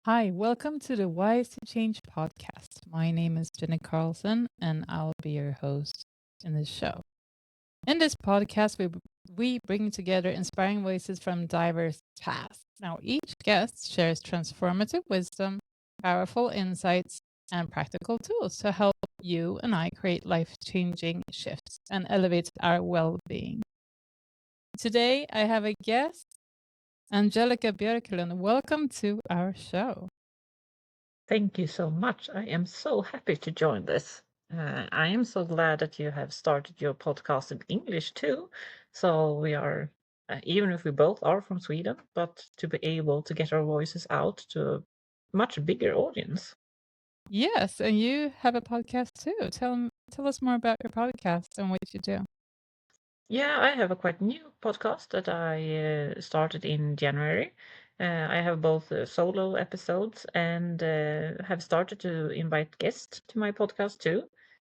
Hi, welcome to the Wise to Change podcast. My name is Jenny Karlsson, and I'll be your host in this show. In this podcast, we bring together inspiring voices from diverse paths. Now, each guest shares transformative wisdom, powerful insights, and practical tools to help you and I create life changing shifts and elevate our well being. Today, I have a guest, Angelica Björklund. Welcome to our show. Thank you so much. I am so happy to join this. I am so glad that you have started your podcast in English too. So we are, even if we both are from Sweden, but to be able to get our voices out to a much bigger audience. Yes, and you have a podcast too. Tell us more about your podcast and what you do. Yeah, I have a quite new podcast that I started in January. I have both solo episodes and have started to invite guests to my podcast too.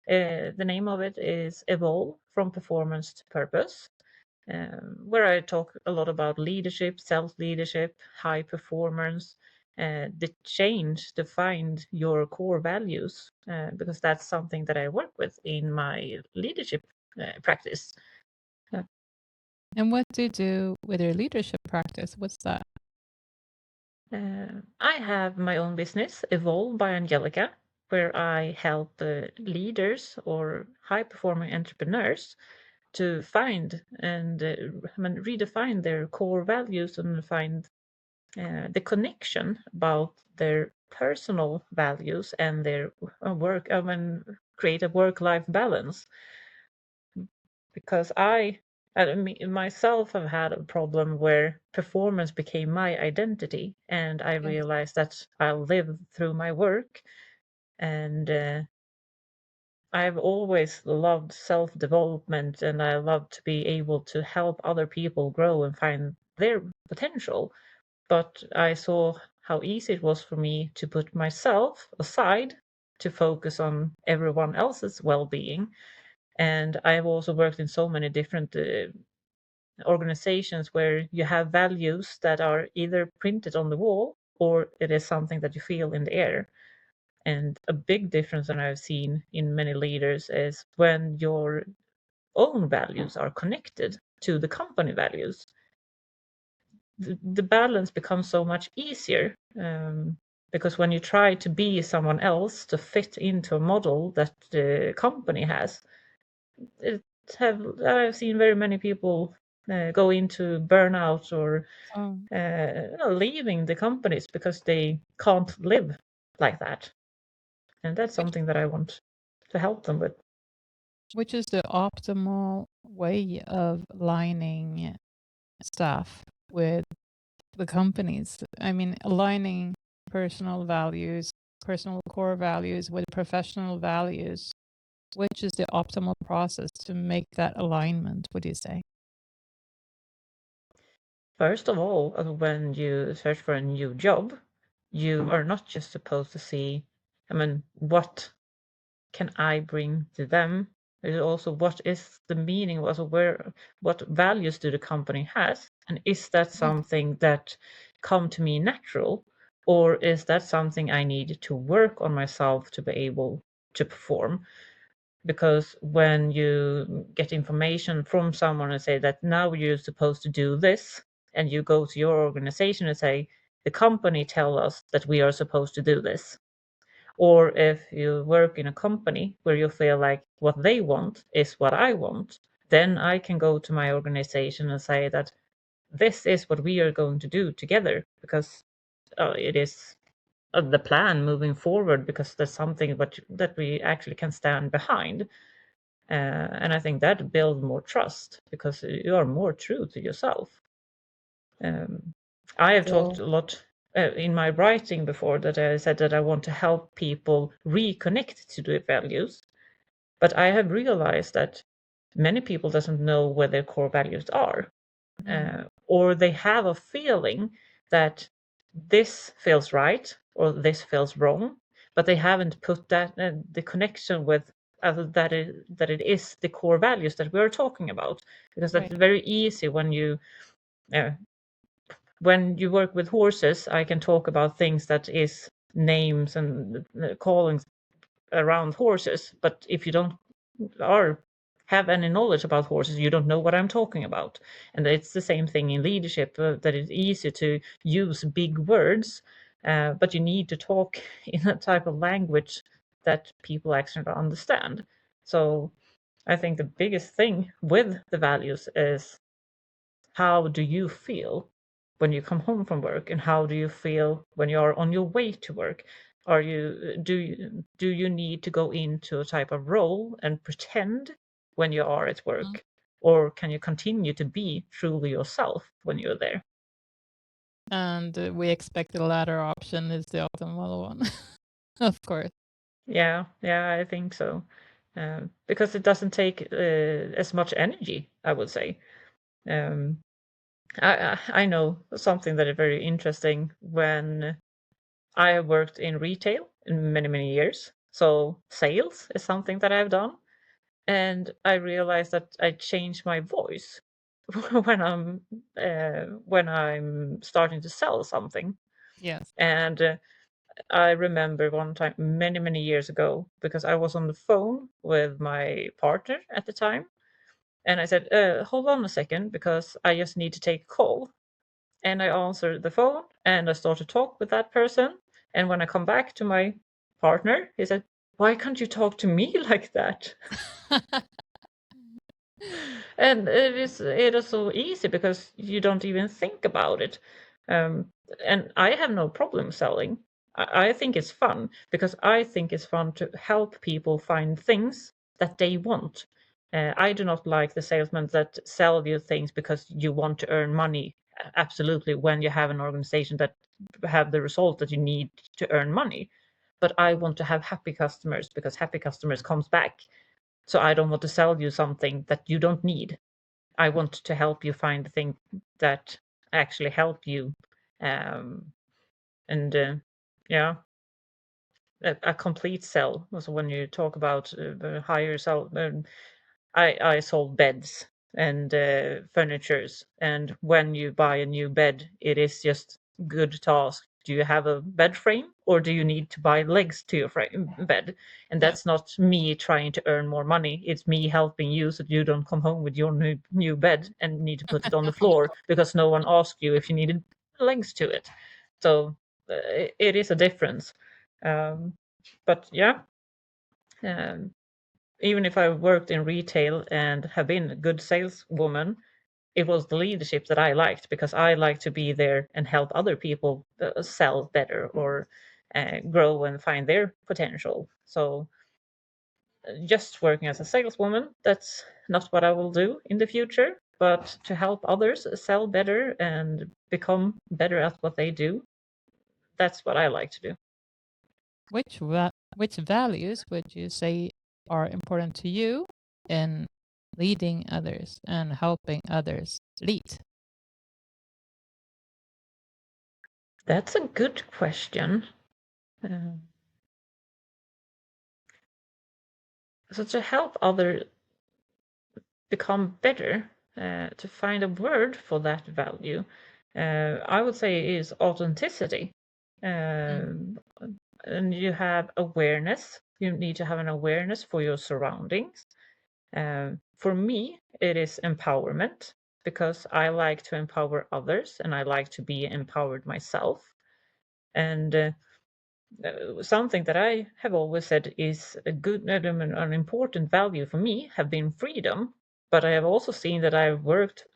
The name of it is Evolve from Performance to Purpose, where I talk a lot about leadership, self-leadership, high performance, the change to find your core values, because that's something that I work with in my leadership practice. And what do you do with your leadership practice? What's that? I have my own business, Evolve by Angelica, where I help leaders or high performing entrepreneurs to find and redefine their core values and find the connection about their personal values and their work, create a work life balance. Because myself have had a problem where performance became my identity, and I Yes. realized that I'll live through my work. And I've always loved self development, and I love to be able to help other people grow and find their potential. But I saw how easy it was for me to put myself aside to focus on everyone else's well being. And I've also worked in so many different organizations where you have values that are either printed on the wall or it is something that you feel in the air. And a big difference that I've seen in many leaders is when your own values are connected to the company values, the balance becomes so much easier. Because when you try to be someone else to fit into a model that the company has, it I've seen very many people go into burnout or Oh, leaving the companies because they can't live like that. And that's which something that I want to help them with. which is the optimal way of aligning staff with the companies? I mean, aligning personal values, personal core values with professional values. Which is the optimal process to make that alignment? Would you say? First of all, when you search for a new job, you are not just supposed to see, what can I bring to them? There's also what is the meaning, also what values do the company has, and is that Yes. something that come to me natural, or is that something I need to work on myself to be able to perform? Because when you get information from someone and say that now you're supposed to do this, and you go to your organization and say the company tell us that we are supposed to do this, or if you work in a company where you feel like what they want is what I want, then I can go to my organization and say that this is what we are going to do together, because it is the plan moving forward, because there's something that we actually can stand behind. And I think that builds more trust because you are more true to yourself. Um, I have talked So, a lot in my writing before that I said that I want to help people reconnect to their values, but I have realized that many people doesn't know where their core values are, or they have a feeling that this feels right or this feels wrong, but they haven't put that the connection with that it is the core values that we're talking about, because that's right. very easy when you uh, when you work with horses, I can talk about things that is names and callings around horses, but if you don't have any knowledge about horses, you don't know what I'm talking about. And it's the same thing in leadership, that it's easy to use big words, but you need to talk in a type of language that people actually understand. So I think the biggest thing with the values is, how do you feel when you come home from work, and how do you feel when you are on your way to work? Do you need to go into a type of role and pretend when you are at work, or can you continue to be truly yourself when you're there? And we expect the latter option is the optimal one, of course. Yeah, I think so. Because it doesn't take as much energy, I would say. Um, I know something that is very interesting. When I have worked in retail in many, many years, so sales is something that I've done, and I realized that I change my voice when I'm starting to sell something. Yes. And I remember one time many, many years ago, because I was on the phone with my partner at the time, and I said, "Hold on a second, because I just need to take a call." And I answered the phone and I started to talk with that person. And when I come back to my partner, he said, "Why can't you talk to me like that?" And it is so easy because you don't even think about it. Um, and I have no problem selling. I think it's fun, because I think it's fun to help people find things that they want. I do not like the salesmen that sell you things because you want to earn money. Absolutely, when you have an organization that have the result that you need to earn money. But I want to have happy customers, because happy customers comes back. So I don't want to sell you something that you don't need. I want to help you find the thing that actually help you. Um, and yeah, a complete sell. So when you talk about higher sell, I sold beds and furnitures, and when you buy a new bed, it is just good to ask, do you have a bed frame, or do you need to buy legs to your bed? And Yeah. that's not me trying to earn more money. It's me helping you so that you don't come home with your new bed and need to put it on the floor because no one asked you if you needed legs to it. So it is a difference. But yeah, um, even if I worked in retail and have been a good saleswoman, it was the leadership that I liked, because I like to be there and help other people sell better, or grow and find their potential. So just working as a saleswoman, that's not what I will do in the future. But to help others sell better and become better at what they do, that's what I like to do. Which values would you say are important to you in leading others and helping others lead? That's a good question. So to help others become better, to find a word for that value, I would say is authenticity. Mm. And you have awareness. You need to have an awareness for your surroundings. For me, it is empowerment, because I like to empower others and I like to be empowered myself. And something that I have always said is a good, an important value for me have been freedom. But I have also seen that I've worked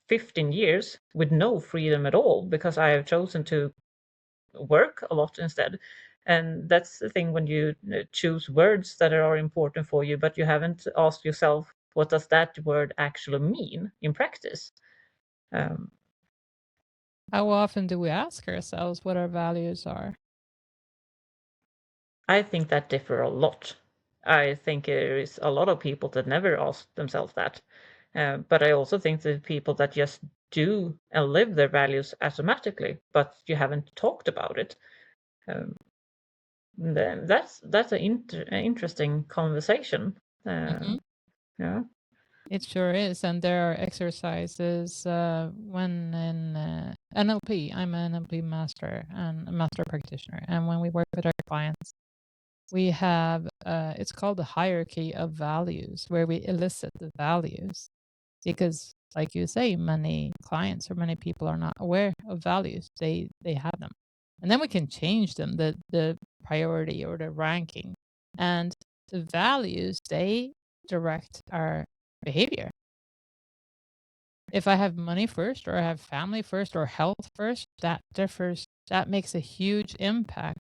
15 years with no freedom at all, because I have chosen to work a lot instead. And that's the thing, when you choose words that are important for you, but you haven't asked yourself, what does that word actually mean in practice? Um, How often do we ask ourselves what our values are? I think that differ a lot. I think there is a lot of people that never ask themselves that. But I also think that people that just do and live their values automatically, but you haven't talked about it. Um, that's an interesting conversation. Mhm. Yeah. It sure is. And there are exercises when in NLP, I'm an NLP master and a master practitioner. And when we work with our clients, we have, it's called the hierarchy of values, where we elicit the values. Because, like you say, many clients or many people are not aware of values. They have them. And then we can change them, the priority or the ranking. And the values, they direct our behavior. If I have money first, or I have family first, or health first, that differs. That makes a huge impact.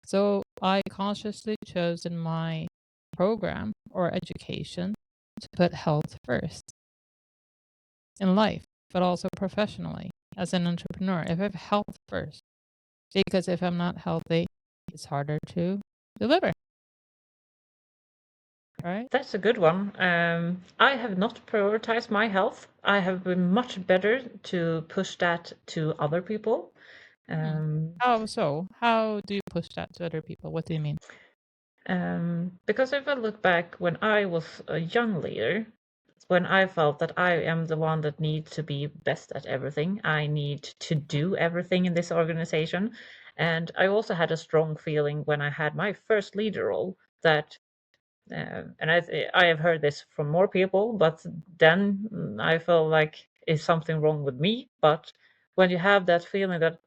So I consciously chose in my program or education to put health first in life, but also professionally as an entrepreneur. If I have health first, because if I'm not healthy, it's harder to deliver. Right? That's a good one. I have not prioritized my health. I have been much better to push that to other people. How so? How do you push that to other people? What do you mean? Because if I look back when I was a young leader, when I felt that I am the one that needs to be best at everything, I need to do everything in this organization. And I also had a strong feeling when I had my first leader role that, and I have heard this from more people, but then I felt like is something wrong with me. But when you have that feeling that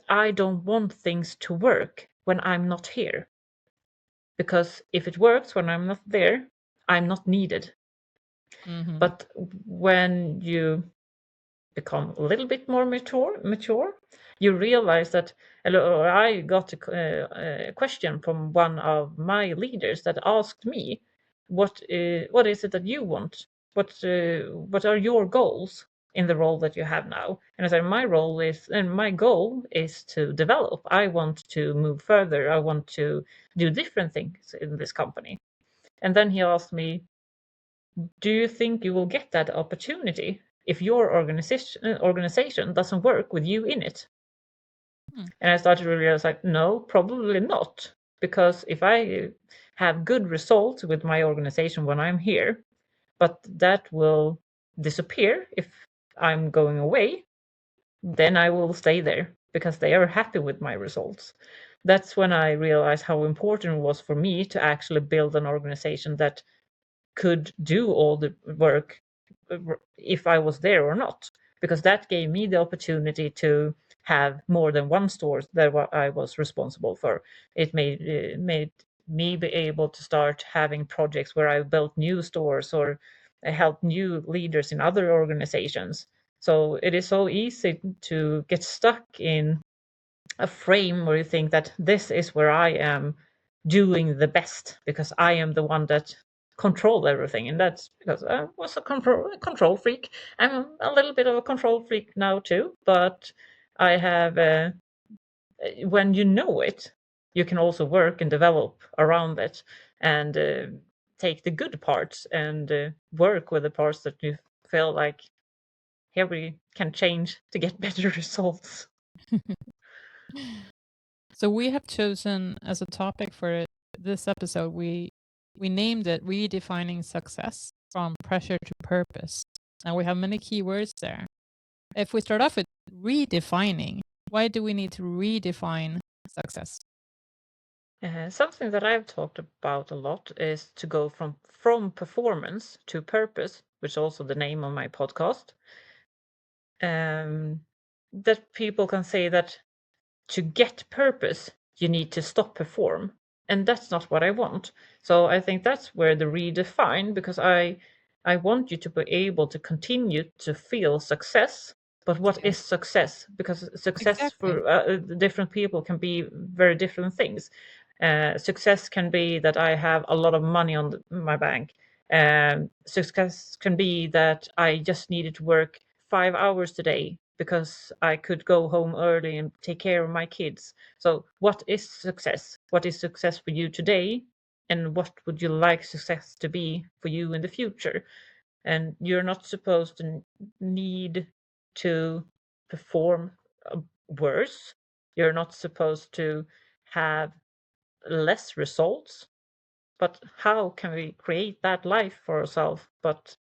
I don't want things to work when I'm not here, because if it works when I'm not there, I'm not needed. Mm-hmm. But when you become a little bit more mature, you realize that. I got a question from one of my leaders that asked me, "What is it that you want? What are your goals in the role that you have now?" And I said, my goal is to develop. I want to move further. I want to do different things in this company. And then he asked me, do you think you will get that opportunity if your organization doesn't work with you in it? Hmm. And I started to realize, like, no, probably not. Because if I have good results with my organization when I'm here, but that will disappear if I'm going away, then I will stay there because they are happy with my results. That's when I realized how important it was for me to actually build an organization that could do all the work if I was there or not, because that gave me the opportunity to have more than one store that I was responsible for. It made me be able to start having projects where I built new stores or helped new leaders in other organizations. So it is so easy to get stuck in a frame where you think that this is where I am doing the best because I am the one that control everything, and that's because I was a control freak. I'm a little bit of a control freak now too, but I have when you know it, you can also work and develop around it and take the good parts and work with the parts that you feel like here we can change to get better results. So we have chosen as a topic for this episode, we named it Redefining Success from Pressure to Purpose. And we have many keywords there. If we start off with redefining, why do we need to redefine success? Something that I've talked about a lot is to go from performance to purpose, which is also the name of my podcast. That people can say that to get purpose, you need to stop perform. And that's not what I want. So I think that's where the redefine, because I want you to be able to continue to feel success. But what Yes, is success? Because success exactly. for different people can be very different things. Success can be that I have a lot of money on my bank. Success can be that I just needed to work 5 hours today because I could go home early and take care of my kids. So, what is success? What is success for you today? And what would you like success to be for you in the future? And you're not supposed to need to perform worse. You're not supposed to have less results. but how can we create that life for ourselves, but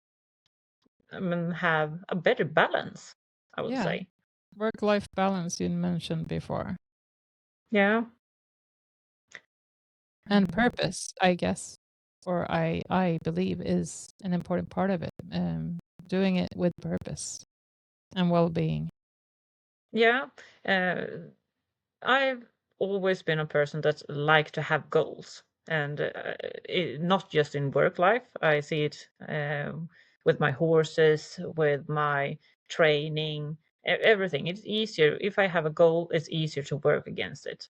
have a better balance, I would Yeah. say. Work-life balance you mentioned before. Yeah. And purpose, I guess, or I believe is an important part of it. Doing it with purpose and well-being. Yeah. Uh, I've always been a person that like to have goals, and not just in work life. I see it with my horses, with my training, everything. It's easier if I have a goal. It's easier to work against it.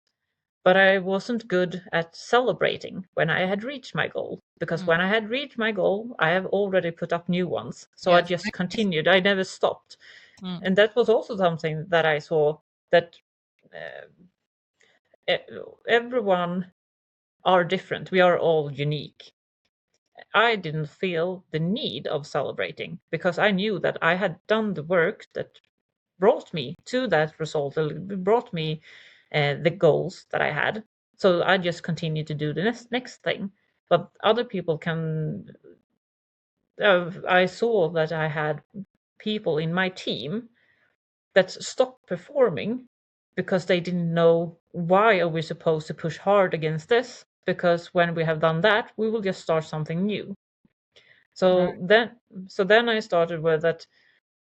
But I wasn't good at celebrating when I had reached my goal, because Mm. when I had reached my goal, I have already put up new ones. So I Yes. just continued. I never stopped, Mm. and that was also something that I saw that. Uh, Everyone are different. We are all unique. I didn't feel the need of celebrating because I knew that I had done the work that brought me to that result, brought me the goals that I had. So I just continued to do the next thing. But other people can. I saw that I had people in my team that stopped performing because they didn't know why are we supposed to push hard against this, because when we have done that we will just start something new. Right. So then I started with that.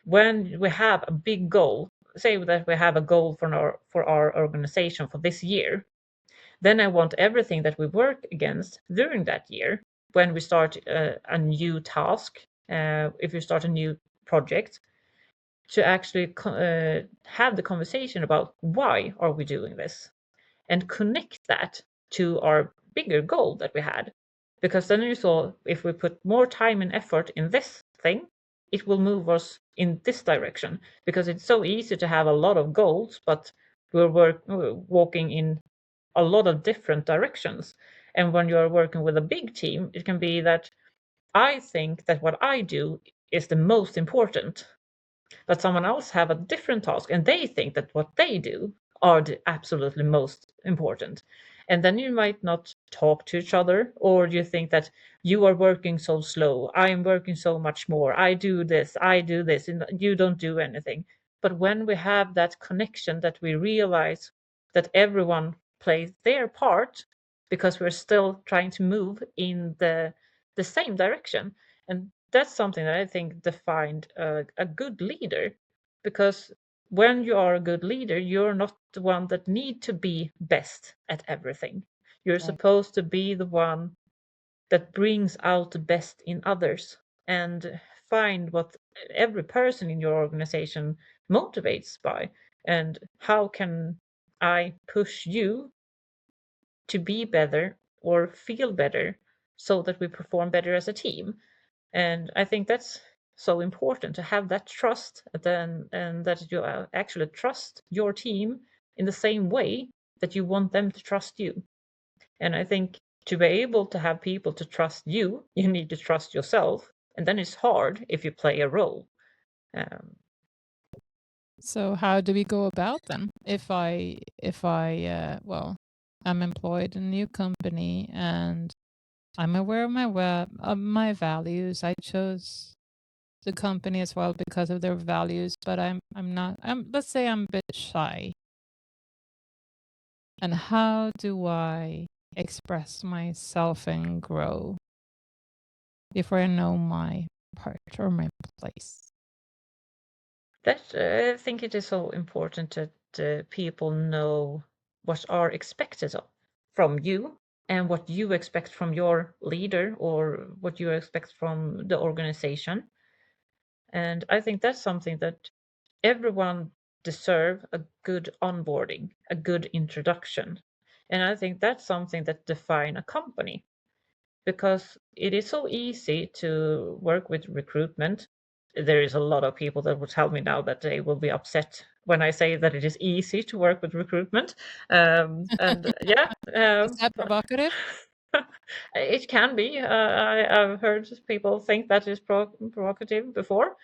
When we have a big goal, say that we have a goal for our organization for this year, then I want everything that we work against during that year, when we start a new task, if we start a new project, to actually have the conversation about why are we doing this, and connect that to our bigger goal that we had. Because then you saw, if we put more time and effort in this thing, it will move us in this direction. Because it's so easy to have a lot of goals, but we're walking in a lot of different directions. And when you're working with a big team, it can be that I think that what I do is the most important, but someone else have a different task and they think that what they do are the absolutely most important, and then you might not talk to each other, or you think that you are working so slow, I am working so much more, I do this and you don't do anything. But when we have that connection, that we realize that everyone plays their part, because we're still trying to move in the same direction. And that's something that I think defined a good leader, because when you are a good leader, you're not the one that need to be best at everything. You're Right. supposed to be the one that brings out the best in others, and find what every person in your organization motivates by, and how can I push you to be better or feel better, so that we perform better as a team. And I think that's so important, to have that trust, and that you actually trust your team in the same way that you want them to trust you. And I think to be able to have people to trust you, you need to trust yourself, and then it's hard if you play a role. um, So how do we go about then? If I well, I'm employed in a new company and I'm aware of my values. I chose the company as well because of their values, but I'm not. Let's say I'm a bit shy. And how do I express myself and grow before I know my part or my place? that I think it is so important that people know what are expected from you, and what you expect from your leader, or what you expect from the organization. And I think that's something that everyone deserve a good onboarding, a good introduction. And I think that's something that define a company, because it is so easy to work with recruitment. There is a lot of people that will tell me now that they will be upset when I say that it is easy to work with recruitment. And yeah, Is that but provocative? it can be. I've heard people think that is provocative before.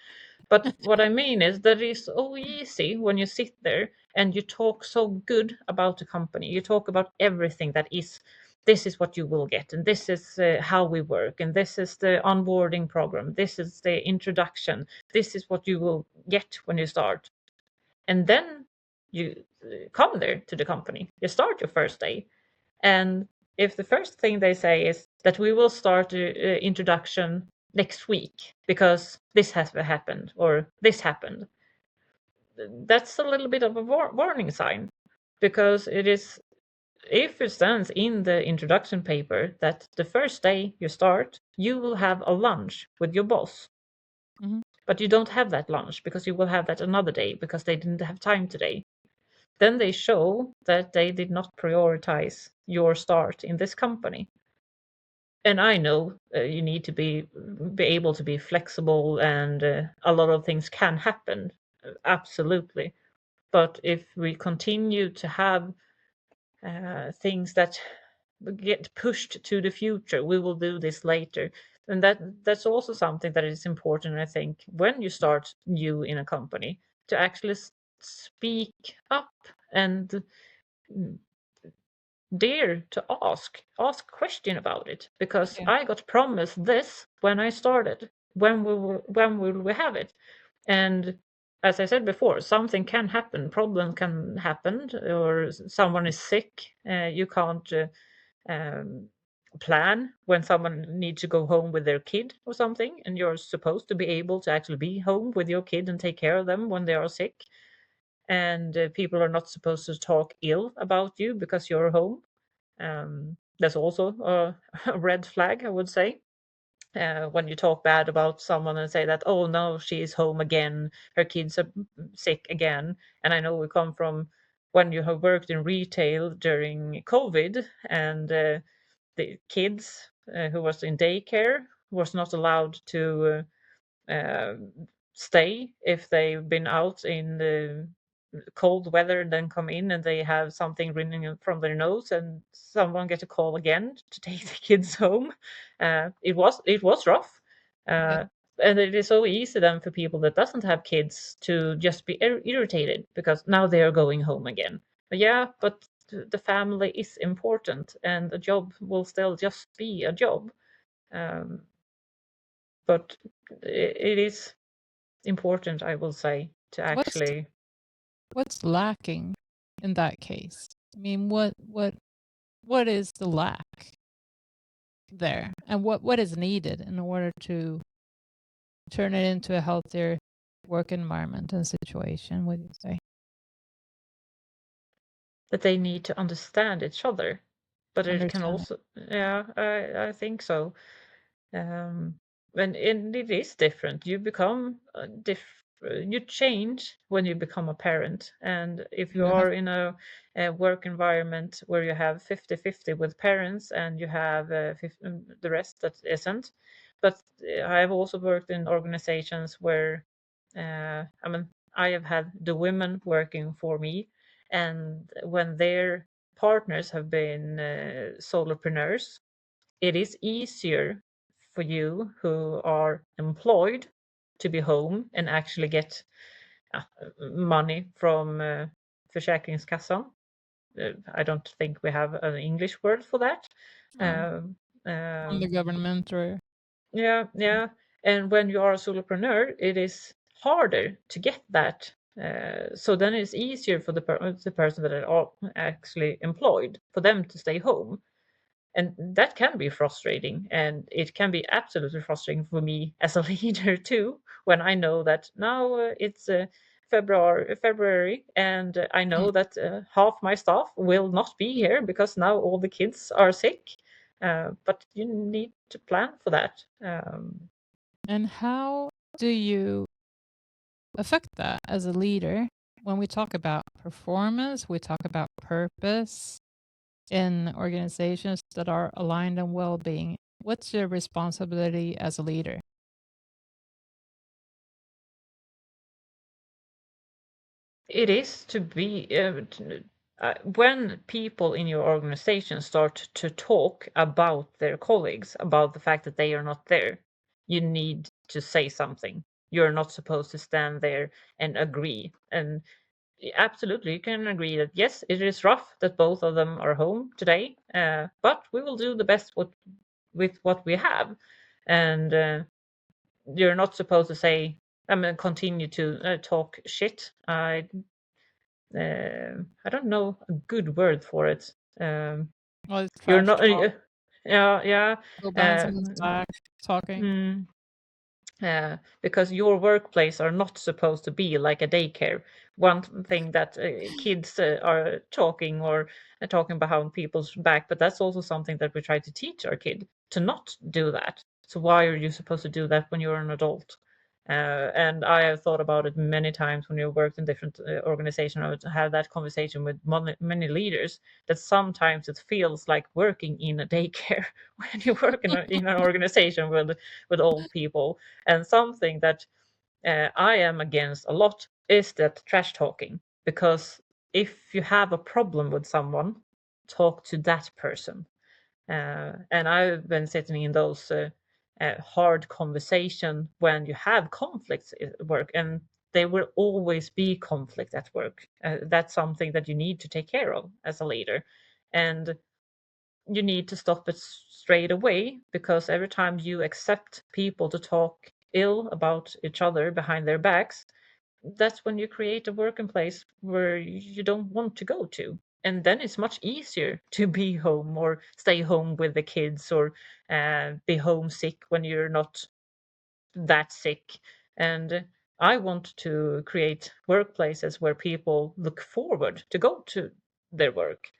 But what I mean is that it's so easy when you sit there and you talk so good about the company. You talk about everything that is this is what you will get, and this is how we work, and this is the onboarding program, this is the introduction, this is what you will get when you start. And then you come there to the company, you start your first day, and if the first thing they say is that we will start the introduction next week because this has happened or this happened, that's a little bit of a warning sign, because it is, if it stands in the introduction paper that the first day you start, you will have a lunch with your boss, but you don't have that lunch because you will have that another day because they didn't have time today, then they show that they did not prioritize your start in this company. And I know you need to be able to be flexible, and a lot of things can happen, absolutely. But if we continue to have things that get pushed to the future, we will do this later, and that's also something that is important, I think, when you start new in a company, to actually speak up and dare to ask question about it, because Yeah. I got promised this when I started. When will we have it? And as I said before, something can happen, problem can happen, or someone is sick. You can't um, plan when someone needs to go home with their kid or something, and you're supposed to be able to actually be home with your kid and take care of them when they are sick. And people are not supposed to talk ill about you because you're home. That's also a red flag, I would say. When you talk bad about someone and say that, oh no, she is home again, her kids are sick again. And I know we come from when you have worked in retail during COVID, and the kids who was in daycare was not allowed to stay if they've been out in the cold weather and then come in and they have something running from their nose, and someone get a call again to take the kids home. It was rough, Yeah. uh, and it is so easy then for people that doesn't have kids to just be irritated because now they are going home again. But yeah, but the family is important, and the job will still just be a job. um, but it is important, I will say, to What's actually. what's lacking in that case? I mean, what is the lack there, and what is needed in order to turn it into a healthier work environment and situation? Would you say? That they need to understand each other, but it can Understand. also, yeah, I think so. um and it is different. You become you change when you become a parent, and if you You have are in a work environment where you have 50-50 with parents, and you have the rest that isn't. But I've also worked in organizations where I mean, I have had the women working for me, and when their partners have been solopreneurs, it is easier for you who are employed to be home and actually get uh, money from Försäkringskassan. I don't think we have an English word for that. Um, from the um, government or yeah, yeah. And when you are a solopreneur, it is harder to get that. So then it's easier for the person that are actually employed, for them to stay home. And that can be frustrating, and it can be absolutely frustrating for me as a leader too, when I know that now it's February, and I mm, know that half my staff will not be here because now all the kids are sick. But you need to plan for that. and how do you affect that as a leader? When we talk about performance, we talk about purpose in organizations that are aligned on well-being. What's your responsibility as a leader? It is to be when people in your organization start to talk about their colleagues, about the fact that they are not there, you need to say something. You're not supposed to stand there and agree. And absolutely, you can agree that yes, it is rough that both of them are home today, but we will do the best with what we have. And you're not supposed to say, I mean, continue to talk shit. I don't know a good word for it. Well, it's You're trash not, talk. yeah, yeah. Go behind Uh, someone's back, talking. mm, because your workplace are not supposed to be like a daycare. One thing that kids are talking or talking behind people's back, but that's also something that we try to teach our kid to not do that. So why are you supposed to do that when you're an adult? And I have thought about it many times when you worked in different organizations. I would have that conversation with many leaders that sometimes it feels like working in a daycare when you work in an organization with old people. And something that I am against a lot is that trash talking. Because if you have a problem with someone, talk to that person. And I've been sitting in those hard conversation when you have conflicts at work, and there will always be conflict at work. That's something that you need to take care of as a leader, and you need to stop it straight away, because every time you accept people to talk ill about each other behind their backs, that's when you create a working place where you don't want to go to. And then it's much easier to be home or stay home with the kids, or be homesick when you're not that sick. And I want to create workplaces where people look forward to go to their work.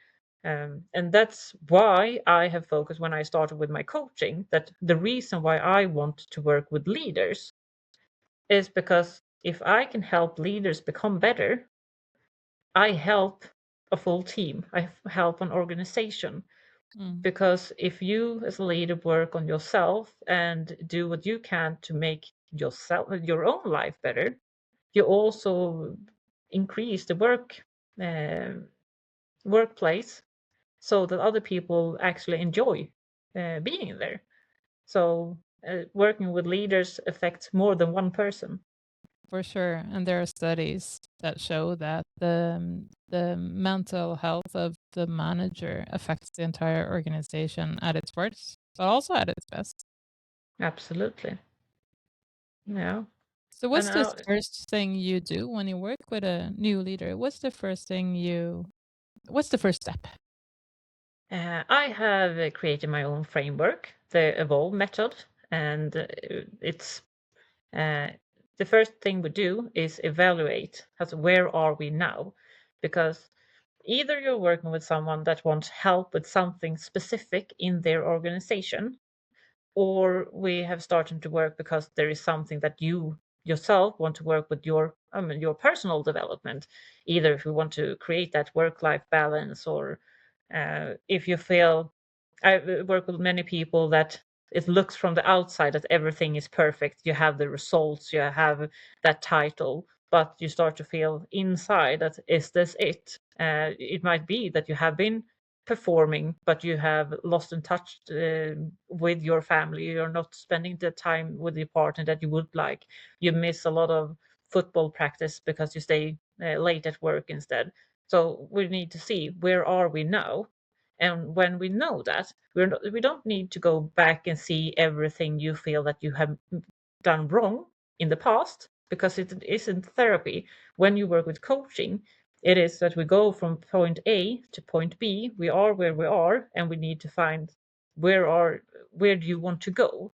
And that's why I have focused when I started with my coaching, that the reason why I want to work with leaders is because if I can help leaders become better, I help a full team. I help an organization. Mm. Because if you as a leader work on yourself and do what you can to make your own life better, you also increase the uh, workplace, so that other people actually enjoy being there. So working with leaders affects more than one person. For sure, and there are studies that show that the mental health of the manager affects the entire organization at its worst, but also at its best. Absolutely. Yeah. So, And what's the first thing you do when you work with a new leader? What's the first step? I have created my own framework, the Evolve method, and it's uh, the first thing we do is evaluate as where are we now, because either you're working with someone that wants help with something specific in their organization, or we have started to work because there is something that you yourself want to work with your personal development, either if you want to create that work life balance, or if you feel. I work with many people that it looks from the outside that everything is perfect, you have the results, you have that title, but you start to feel inside that, is this it? It might be that you have been performing, but you have lost in touch with your family. You're not spending the time with your partner that you would like. You miss a lot of football practice because you stay late at work instead. So we need to see where are we now. And when we know that, we don't need to go back and see everything you feel that you have done wrong in the past, because it isn't therapy. When you work with coaching, it is that we go from point A to point B. We are where we are, and we need to find where do you want to go,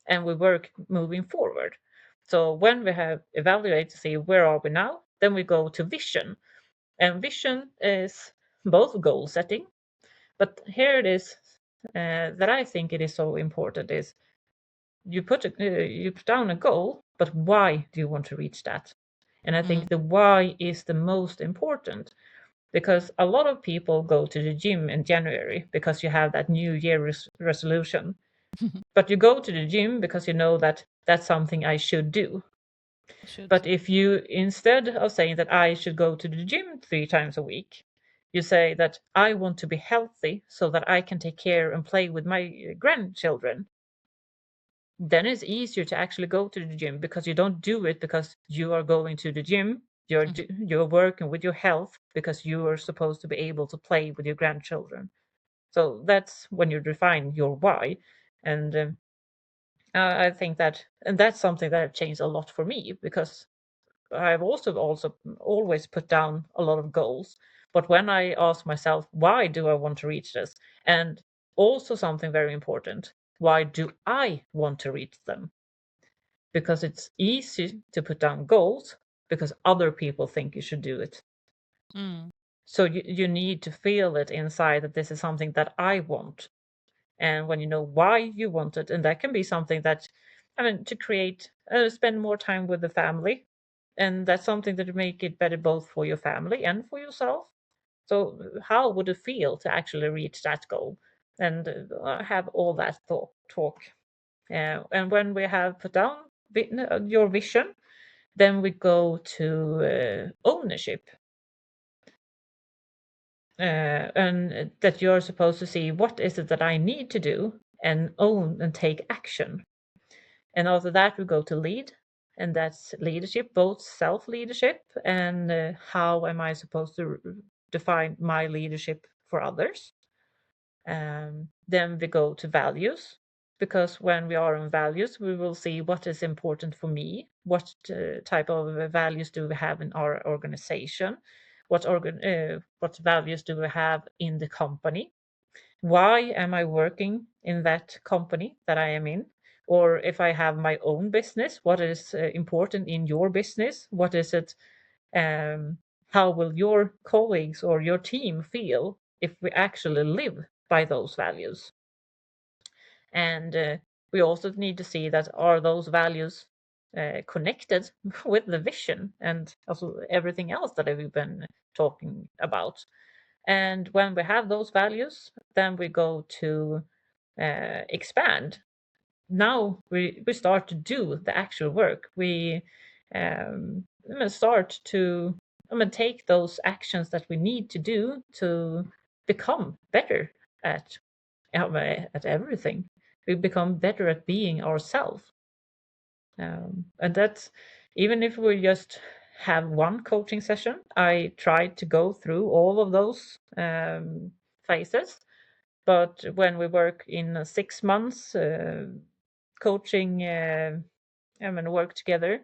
and we work moving forward. So when we have evaluated to see where are we now, then we go to vision. And vision is both goal setting, but here it is that I think it is so important is you put down a goal, but why do you want to reach that? And I Mm. think the why is the most important, because a lot of people go to the gym in January because you have that new year resolution. But you go to the gym because you know that that's something I should do. Should. But if you, instead of saying that I should go to the gym 3 times a week, you say that I want to be healthy so that I can take care and play with my grandchildren, then it's easier to actually go to the gym, because you don't do it because you are going to the gym. You're working with your health because you are supposed to be able to play with your grandchildren. So that's when you define your why. And I think that, and that's something that have changed a lot for me, because I've also always put down a lot of goals. But when I ask myself, why do I want to reach this? And also something very important, why do I want to reach them? Because it's easy to put down goals because other people think you should do it. Mm. So you need to feel it inside that this is something that I want. And when you know why you want it, and that can be something that, I mean, to create, spend more time with the family. And that's something that make it better both for your family and for yourself. So how would it feel to actually reach that goal and have all that talk? And when we have put down your vision, then we go to ownership. And that you're supposed to see what is it that I need to do and own and take action. And after that, we go to lead, and that's leadership, both self-leadership and how am I supposed to define my leadership for others. Then we go to values, because when we are on values, we will see what is important for me, what type of values do we have in our organization, what values do we have in the company, why am I working in that company that I am in? Or if I have my own business, what is important in your business? What is it? How will your colleagues or your team feel if we actually live by those values? And we also need to see that are those values connected with the vision and also everything else that we've been talking about. And when we have those values, then we go to expand. Now we start to do the actual work. We start to take those actions that we need to do to become better at at everything. We become better at being ourselves. And that's, even if we just have one coaching session, I tried to go through all of those phases. But when we work in 6 months coaching, work together,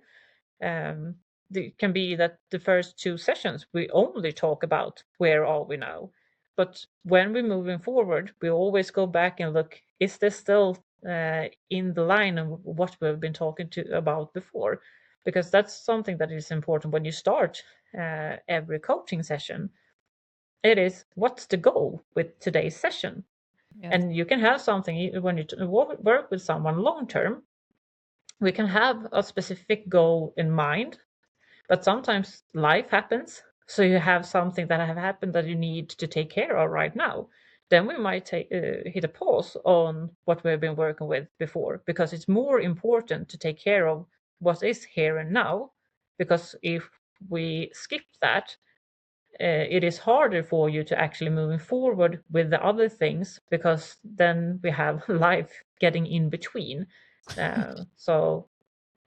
it can be that the first 2 sessions we only talk about where are we now. But when we're moving forward, we always go back and look, is this still in the line of what we've been talking about before? Because that's something that is important when you start every coaching session. It is, what's the goal with today's session? Yes. And you can have something when you work with someone long term. We can have a specific goal in mind, but sometimes life happens. So you have something that have happened that you need to take care of right now. Then we might hit a pause on what we've been working with before, because it's more important to take care of what is here and now. Because if we skip that, it is harder for you to actually moving forward with the other things, because then we have life getting in between. So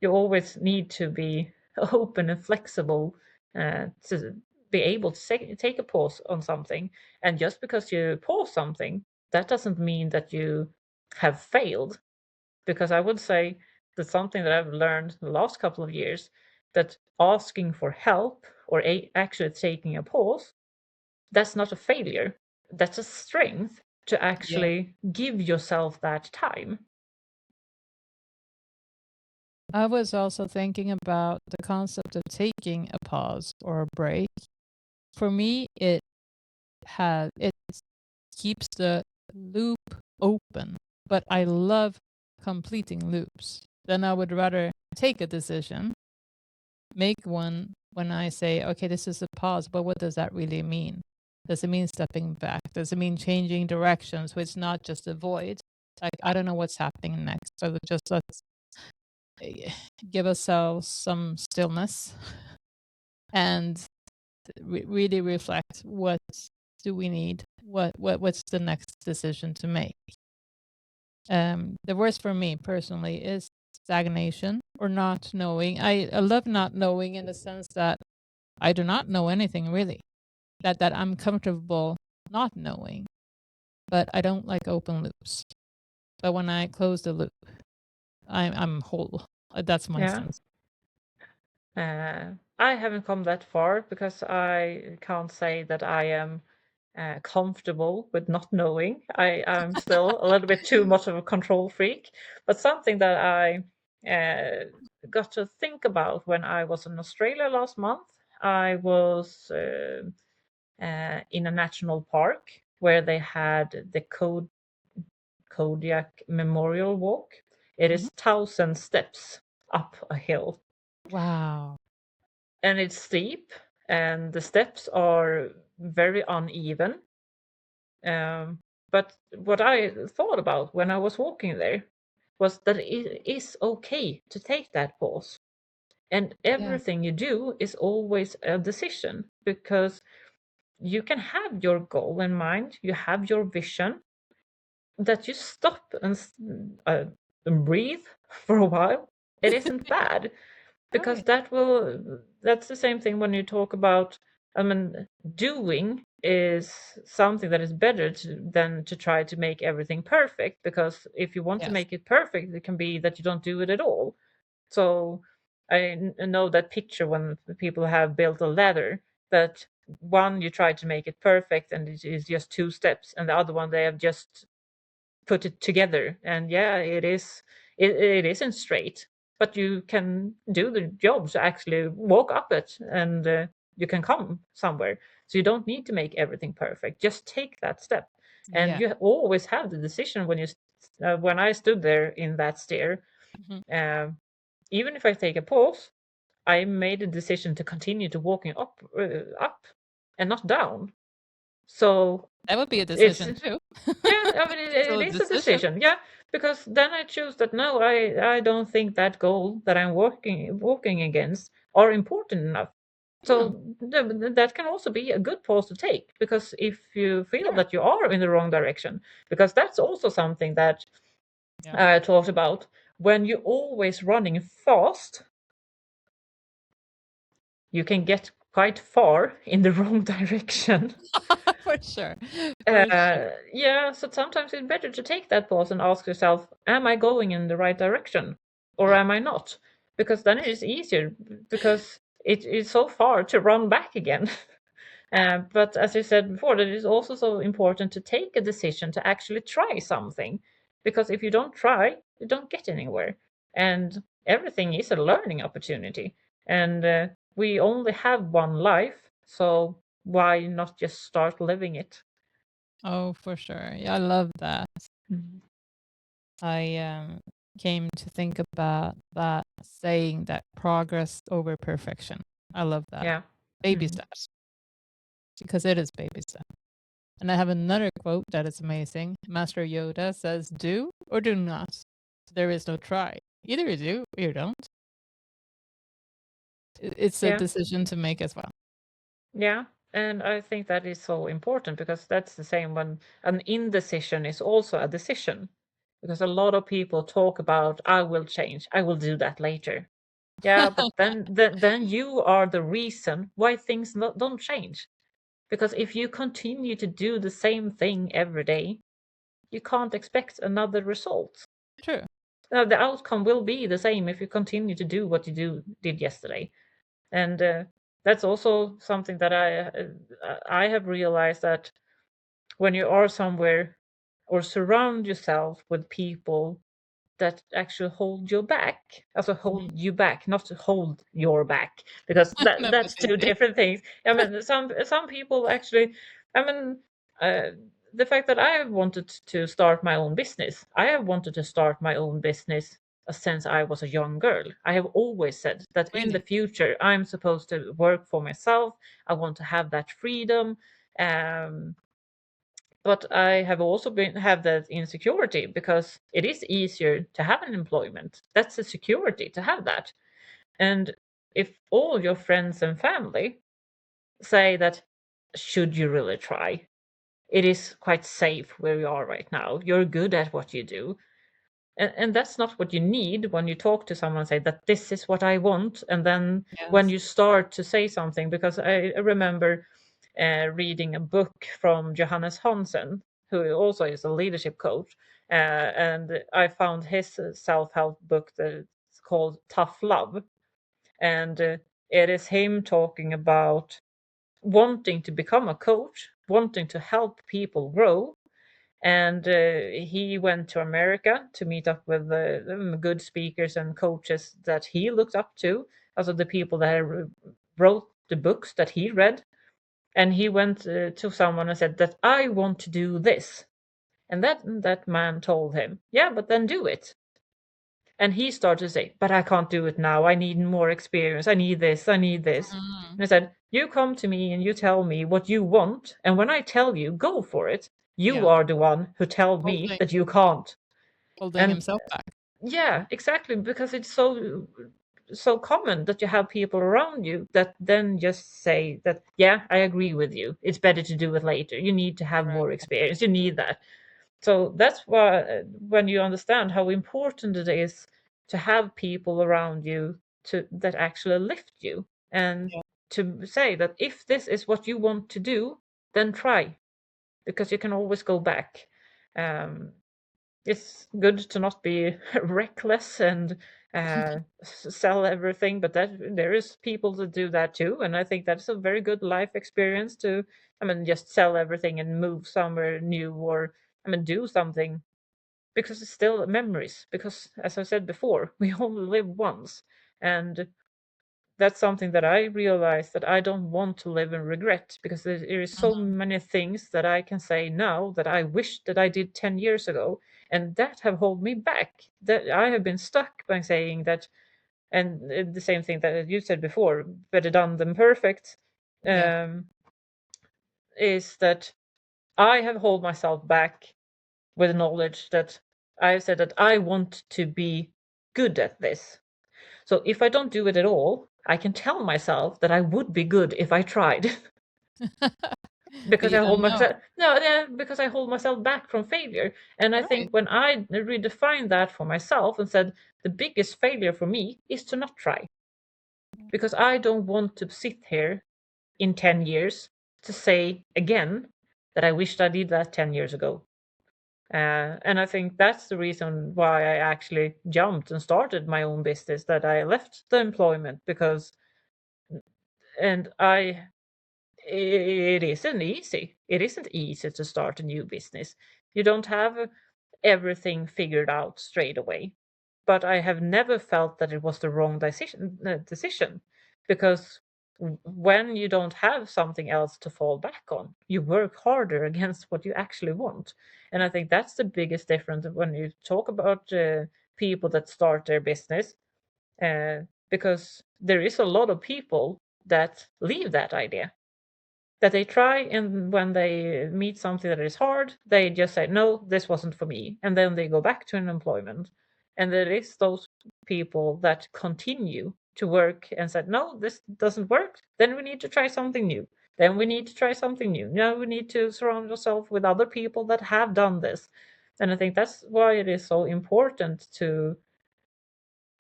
you always need to be open and flexible to be able to take a pause on something. And just because you pause something, that doesn't mean that you have failed. Because I would say that something that I've learned the last couple of years, that asking for help or actually taking a pause, that's not a failure. That's a strength to Yeah. actually give yourself that time. I was also thinking about the concept of taking a pause or a break. For me, it keeps the loop open, but I love completing loops. Then I would rather take a decision, make one when I say, okay, this is a pause, but what does that really mean? Does it mean stepping back? Does it mean changing directions? So it's not just a void. Like, I don't know what's happening next. So just let's give ourselves some stillness and really reflect, what do we need? What's the next decision to make? The worst for me personally is stagnation or not knowing. I love not knowing, in the sense that I do not know anything really that I'm comfortable not knowing, but I don't like open loops. But when I close the loop, I'm whole. That's my Yeah. sense. I haven't come that far because I can't say that I am comfortable with not knowing. I'm still a little bit too much of a control freak, but something that I got to think about when I was in Australia last month. I was in a national park where they had the Kodiak Memorial Walk. It Mhm. is 1,000 steps up a hill, Wow. and it's steep, and the steps are very uneven. But what I thought about when I was walking there was that it is okay to take that pause. And Yeah. everything you do is always a decision, because you can have your goal in mind, you have your vision, that you stop and breathe for a while. It isn't bad, because Right. that's the same thing when you talk about, I mean, doing is something that is better than to try to make everything perfect, because if you want to Yes. make it perfect, it can be that you don't do it at all. So know that picture when people have built a ladder, that one you try to make it perfect and it is just 2 steps, and the other one they have just put it together, and yeah, it isn't straight, but you can do the job to actually walk up it, and you can come somewhere. So you don't need to make everything perfect, just take that step. And Yeah. you always have the decision when I stood there in that stair, Mhm. uh, even if I take a pause, I made a decision to continue to walking up and not down. So That would be a it's, decision too. yeah, I mean, So it a is a decision. decision. Yeah, because then I choose that no, I don't think that goal that I'm walking against are important enough. Hmm. So that can also be a good pause to take, because if you feel Sure. that you are in the wrong direction, because that's also something that Yeah. I talked about. When you're always running fast, you can get quite far in the wrong direction. For sure. For sure. Yeah, so sometimes it's better to take that pause and ask yourself, am I going in the right direction or Yeah. am I not? Because then it is easier, because it is so far to run back again. But as I said before, that it is also so important to take a decision to actually try something. Because if you don't try, you don't get anywhere. And everything is a learning opportunity. And we only have one life, so why not just start living it? Oh, for sure. Yeah, I love that. Mhm. I came to think about that saying that progress over perfection. I love that. Yeah. Baby Mhm. steps, because it is baby steps. And I have another quote that is amazing. Master Yoda says, do or do not. There is no try. Either you do or you don't. It's a Yeah. decision to make as well. Yeah. And I think that is so important, because that's the same when an indecision is also a decision. Because a lot of people talk about, I will change, I will do that later. Yeah, but then you are the reason why things don't change. Because if you continue to do the same thing every day, you can't expect another result. True. The outcome will be the same if you continue to do what you did yesterday. And that's also something that I have realized, that when you are somewhere or surround yourself with people that actually hold you back, also Mhm. hold you back, not to hold your back, because No, but that's they two do. different things. I mean, some people actually, I mean, uh, the fact that I have wanted to start my own business, I have wanted to start my own business since I was a young girl. I have always said that in the Really? future I'm supposed to work for myself. I want to have that freedom. Um, but I have also been have that insecurity, because it is easier to have an employment. That's a security to have that. And if all your friends and family say that, should you really try? It is quite safe where you are right now. You're good at what you do. And that's not what you need when you talk to someone and say that this is what I want. And then when Yes. you start to say something, because I remember reading a book from Johannes Hansen, who also is a leadership coach, and I found his self-help book that's called Tough Love. And it is him talking about wanting to become a coach, wanting to help people grow. And he went to America to meet up with good speakers and coaches that he looked up to, also the people that wrote the books that he read. And he went to someone and said that I want to do this. And that man told him, yeah, but then do it. And he started to say, but I can't do it now. I need more experience. I need this. I need this. Mm. And I said, you come to me and you tell me what you want. And when I tell you, go for it, you Yeah. are the one who tell me Holding, that you can't. holding And himself back. yeah, exactly, because it's so common that you have people around you that then just say that, yeah, I agree with you. It's better to do it later. You need to have Right. more experience. You need that. So that's why when you understand how important it is to have people around you to that actually lift you, and Yeah. to say that if this is what you want to do, then try, because you can always go back. Um, it's good to not be reckless and sell everything, but that there is people that do that too, and I think that's a very good life experience to, I mean, just sell everything and move somewhere new, or I mean, do something, because it's still memories. Because as I said before, we only live once, and that's something that I realized that I don't want to live in regret, because there is so Mhm. many things that I can say now that I wish that I did 10 years ago, and that have held me back. That I have been stuck by saying that, and the same thing that you said before, better done than perfect, Yeah. um, is that I have held myself back with the knowledge that I have said that I want to be good at this. So if I don't do it at all, I can tell myself that I would be good if I tried. But Because you I hold don't know. myself no, yeah, because I hold myself back from failure. And I Right. think when I redefined that for myself and said the biggest failure for me is to not try, because I don't want to sit here in 10 years to say again that I wished I did that 10 years ago. And I think that's the reason why I actually jumped and started my own business, that I left the employment, because and I it isn't easy. It isn't easy to start a new business. You don't have everything figured out straight away. But I have never felt that it was the wrong decision, because when you don't have something else to fall back on, you work harder against what you actually want. And I think that's the biggest difference when you talk about people that start their business, uh, because there is a lot of people that leave that idea, that they try, and when they meet something that is hard, they just say, no, this wasn't for me, and then they go back to an employment. And there is those people that continue to work and said, no, this doesn't work, then we need to try something new, then we need to try something new, now we need to surround yourself with other people that have done this. And I think that's why it is so important to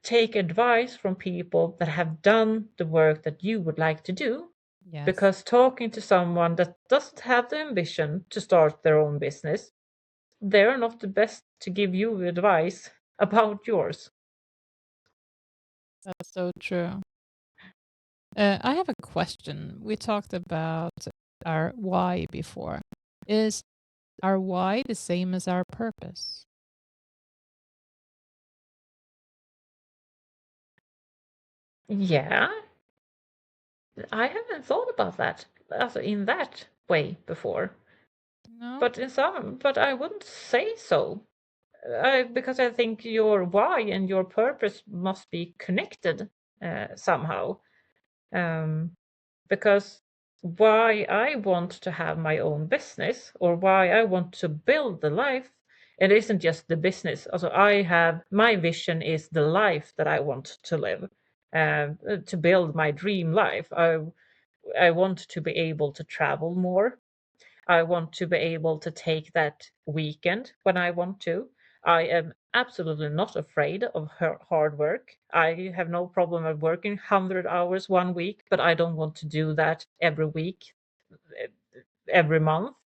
take advice from people that have done the work that you would like to do, Yes. because talking to someone that doesn't have the ambition to start their own business, they're not the best to give you advice about yours. That's so true. I have a question. We talked about our why before. Is our why the same as our purpose? Yeah, I haven't thought about that also in that way before. No? But I wouldn't say so. Because I think your why and your purpose must be connected somehow. Um, because why I want to have my own business, or why I want to build the life, it isn't just the business. Also, I have my vision is the life that I want to live, to build my dream life. I want to be able to travel more. I want to be able to take that weekend when I want to. I am absolutely not afraid of hard work. I have no problem at working 100 hours one week, but I don't want to do that every week, every month.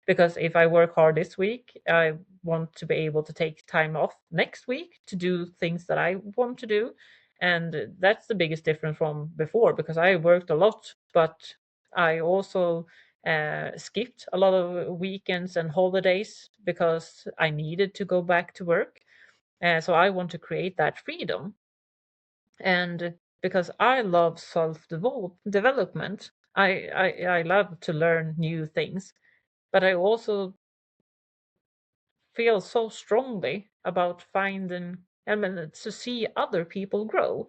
Because if I work hard this week, I want to be able to take time off next week to do things that I want to do. And that's the biggest difference from before, because I worked a lot, but I also skipped a lot of weekends and holidays because I needed to go back to work. So I want to create that freedom. And because I love self-development, I love to learn new things, but I also feel so strongly about finding, I mean, to see other people grow.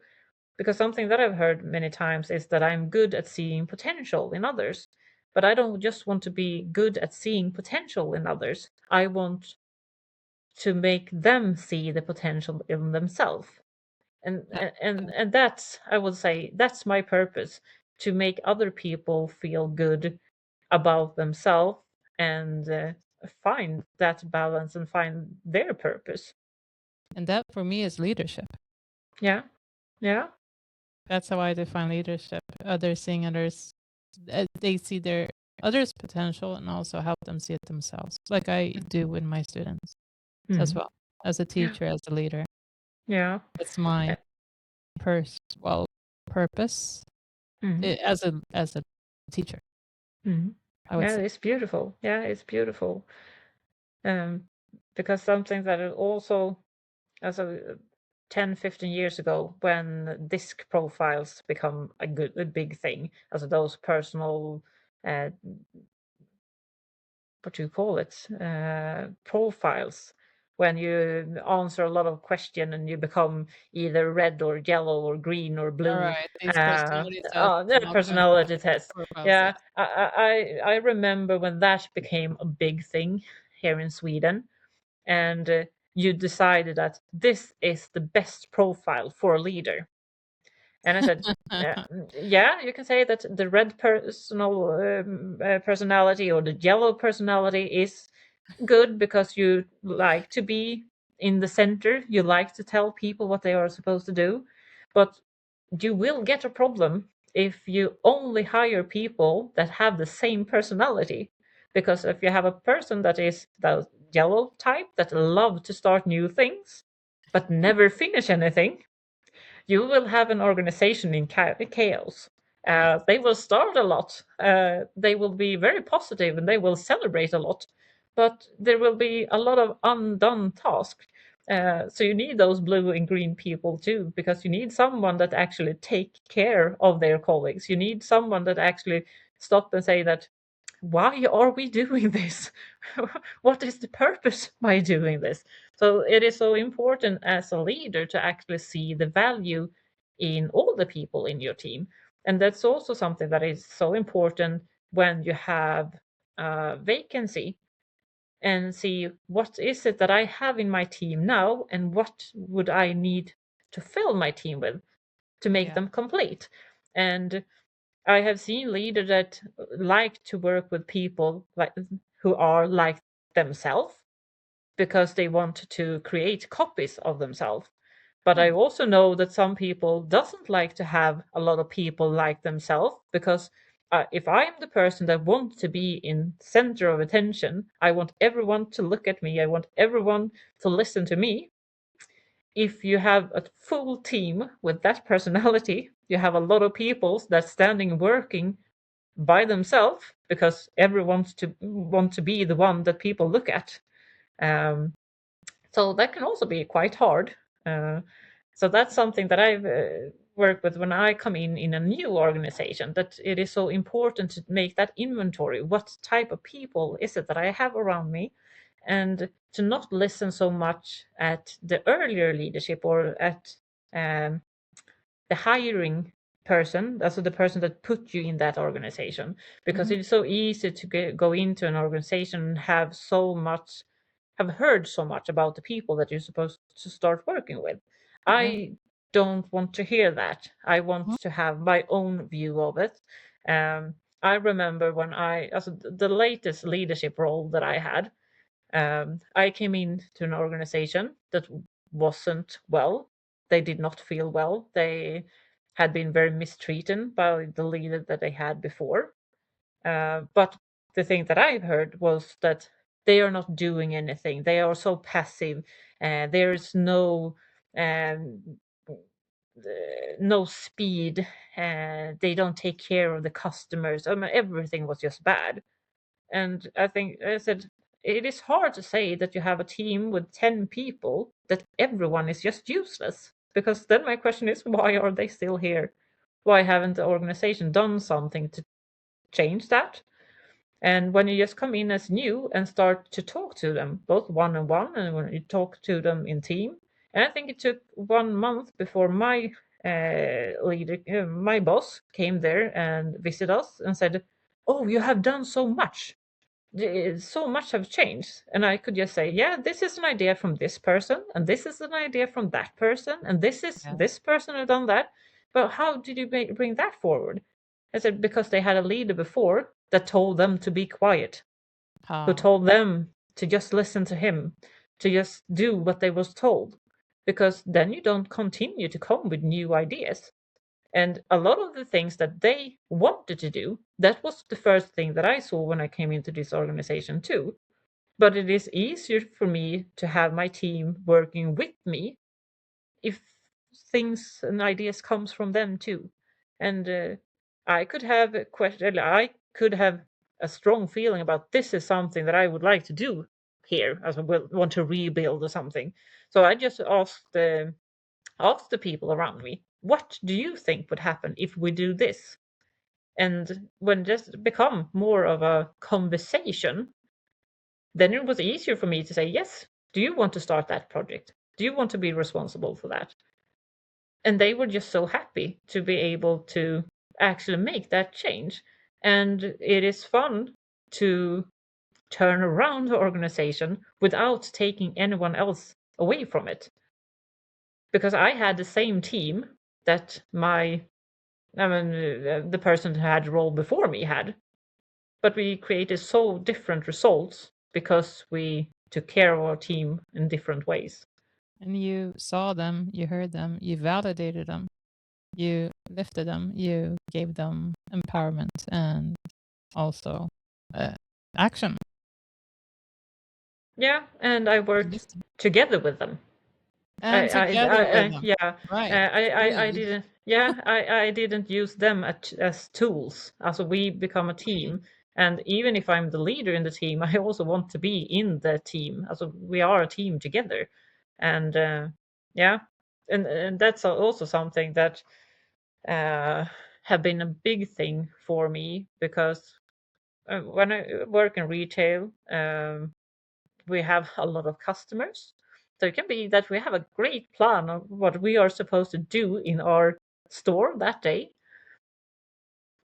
Because something that I've heard many times is that I'm good at seeing potential in others. But I don't just want to be good at seeing potential in others. I want to make them see the potential in themselves. And Uh, and that's, I would say, that's my purpose, to make other people feel good about themselves and find that balance and find their purpose. And that for me is leadership. Yeah, yeah. That's how I define leadership. Others seeing others, they see their others' potential and also help them see it themselves, like I do with my students as Mm. well, as a Yeah, teacher, as a leader. yeah. That's my Uh, well, purpose mm, as a teacher, mm. I would Yeah, say. it's beautiful. Yeah, it's beautiful. Um, because something that is also, as a 10, 15 years ago, when disc profiles become a big thing, as those personal, uh, what do you call it, profiles, when you answer a lot of question and you become either red or yellow or green or All blue. right, these personality tests and The all kinds of personality test. profiles, Yeah, yes. I remember when that became a big thing here in Sweden, and you decided that this is the best profile for a leader. And I said, yeah, you can say that the red personality or the yellow personality is good because you like to be in the center. You like to tell people what they are supposed to do. But you will get a problem if you only hire people that have the same personality. Because if you have a person that is the yellow type that love to start new things but never finish anything, you will have an organization in chaos. Yes. They will start a lot. They will be very positive and they will celebrate a lot, but there will be a lot of undone tasks. So you need those blue and green people too, because you need someone that actually take care of their colleagues. You need someone that actually stop and say that, why are we doing this? What is the purpose by doing this? So it is so important as a leader to actually see the value in all the people in your team. And that's also something that is so important when you have a vacancy, and see what is it that I have in my team now and what would I need to fill my team with to make Yeah. them complete. And I have seen leaders that like to work with people like who are like themselves because they want to create copies of themselves. But I Hmm. also know that some people doesn't like to have a lot of people like themselves, because if I'm the person that wants to be in center of attention, I want everyone to look at me, I want everyone to listen to me. If you have a full team with that personality, you have a lot of people that's standing working by themselves because everyone want to be the one that people look at. Um, so that can also be quite hard. Uh, so that's something that I've worked with when I come in a new organization. That it is so important to make that inventory. What type of people is it that I have around me, and to not listen so much at the earlier leadership or at um, the hiring person, also the person that put you in that organization, because Mhm. it is so easy to go into an organization and have heard so much about the people that you're supposed to start working with. Yeah. I don't want to hear that. I want Mhm. to have my own view of it. I remember when the latest leadership role that I had, I came into an organization that wasn't well. They did not feel well. They had been very mistreated by the leader that they had before. But the thing that I've heard was that they are not doing anything. They are so passive. There's um, no speed. They don't take care of the customers. I mean, everything was just bad. And I think I said it is hard to say that you have a team with 10 people that everyone is just useless. Because then my question is, why are they still here? Why haven't the organization done something to change that? And when you just come in as new and start to talk to them, both one on one and when you talk to them in team, and I think it took 1 month before my leader, my boss, came there and visited us and said, "Oh, you have done so much. So much have changed." And I could just say, "Yeah, this is an idea from this person, and this is an idea from that person, and Yeah. this person has done that. But how did you bring that forward?" I said, "Because they had a leader before that told them to be quiet, who Ah. told them to just listen to him, to just do what they was told, because then you don't continue to come with new ideas." And a lot of the things that they wanted to do, that was the first thing that I saw when I came into this organization too. But it is easier for me to have my team working with me if things and ideas comes from them too. And I could have a question. I could have a strong feeling about this is something that I would like to do here, as I will want to rebuild or something. So I just ask the people around me, what do you think would happen if we do this? And when just become more of a conversation, then it was easier for me to say, yes, do you want to start that project? Do you want to be responsible for that? And they were just so happy to be able to actually make that change. And it is fun to turn around the organization without taking anyone else away from it. Because I had the same team that the person who had the role before me had, but we created so different results because we took care of our team in different ways. And you saw them, you heard them, you validated them, you lifted them, you gave them empowerment and also uh, action. Yeah, and I You worked listened. together with them. And together with them. Yeah, Right. I Huge. didn't. Yeah, I didn't use them as tools. Also, we become a Right. team, and even if I'm the leader in the team, I also want to be in the team. Also, we are a team together, and yeah, and that's also something that uh, have been a big thing for me because when I work in retail, we have a lot of customers. So it can be that we have a great plan of what we are supposed to do in our store that day.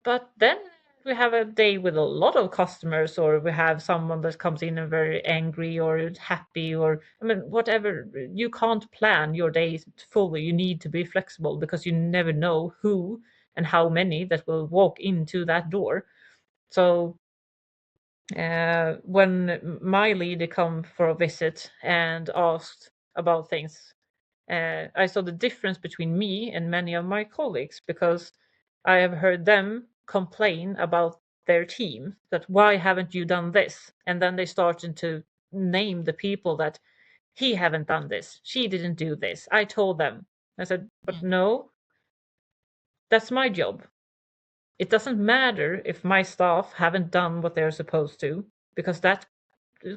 But then we have a day with a lot of customers, or we have someone that comes in and very angry or happy, or I mean, whatever. You can't plan your days fully. You need to be flexible because you never know who and how many that will walk into that door. So when my leader come for a visit and asked about things, I saw the difference between me and many of my colleagues because I have heard them complain about their team that why haven't you done this? And then they started to name the people that he haven't done this, she didn't do this, I told them. I said, but Mm. no, that's my job. It doesn't matter if my staff haven't done what they're supposed to because that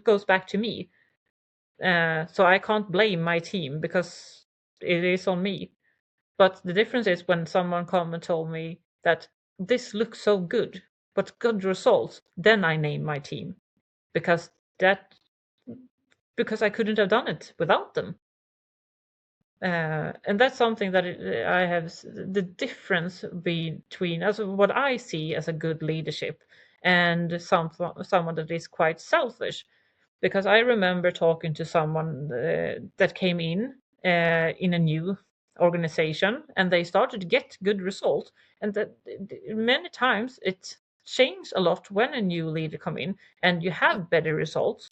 goes back to me. So I can't blame my team because it is on me. But the difference is when someone come and told me that this looks so good, but good results, then I name my team because that because I couldn't have done it without them. And that's something that I have the difference between as what I see as a good leadership and someone that is quite selfish. Because I remember talking to someone that came in a new organization and they started to get good results, and that many times it changed a lot when a new leader come in and you Yep. have better results.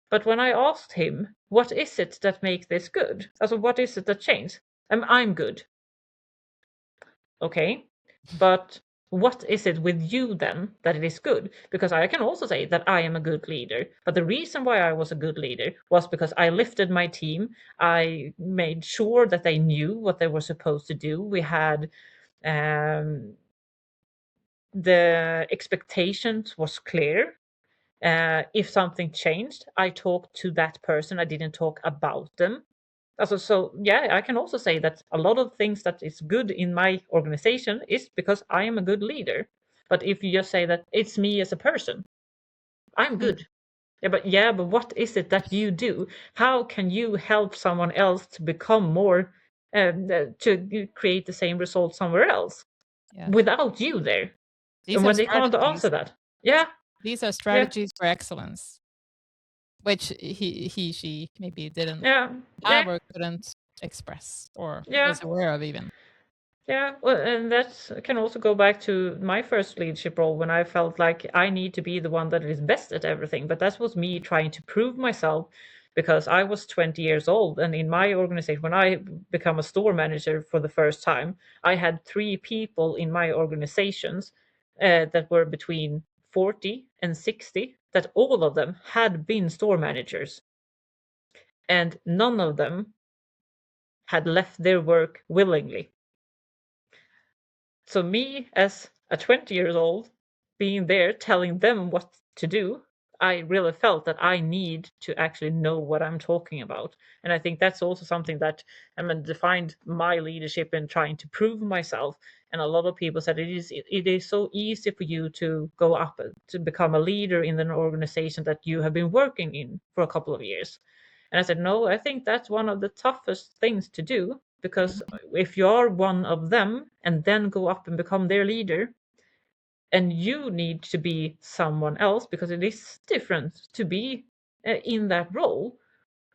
But when I asked him, what is it that makes this good? Also, what is it that changed? I'm good. Okay, but what is it with you then that it is good? Because I can also say that I am a good leader, but the reason why I was a good leader was because I lifted my team. I made sure that they knew what they were supposed to do. We had the expectations was clear. If something changed, I talked to that person. I didn't talk about them. Also, so yeah, I can also say that a lot of things that is good in my organization is because I am a good leader. But if you just say that it's me as a person, I'm good. Yeah, but what is it that you do? How can you help someone else to become more, to create the same result somewhere else Yes. without you there? These And are when they can't answer strategies. that, yeah, These are yeah, strategies for excellence, which she maybe didn't yeah, have yeah, or couldn't express or yeah. was aware of even. Yeah, well, and that can also go back to my first leadership role when I felt like I need to be the one that is best at everything. But that was me trying to prove myself because I was 20 years old. And in my organization, when I became a store manager for the first time, I had 3 people in my organizations that were between 40 and 60, that all of them had been store managers. And none of them had left their work willingly. So me as a 20 years old being there telling them what to do, I really felt that I need to actually know what I'm talking about. And I think that's also something that defined my leadership in trying to prove myself. And a lot of people said it is so easy for you to go up to become a leader in an organization that you have been working in for a couple of years. And I said, no, I think that's one of the toughest things to do, because Mhm. if you're one of them and then go up and become their leader, and you need to be someone else because it is different to be in that role,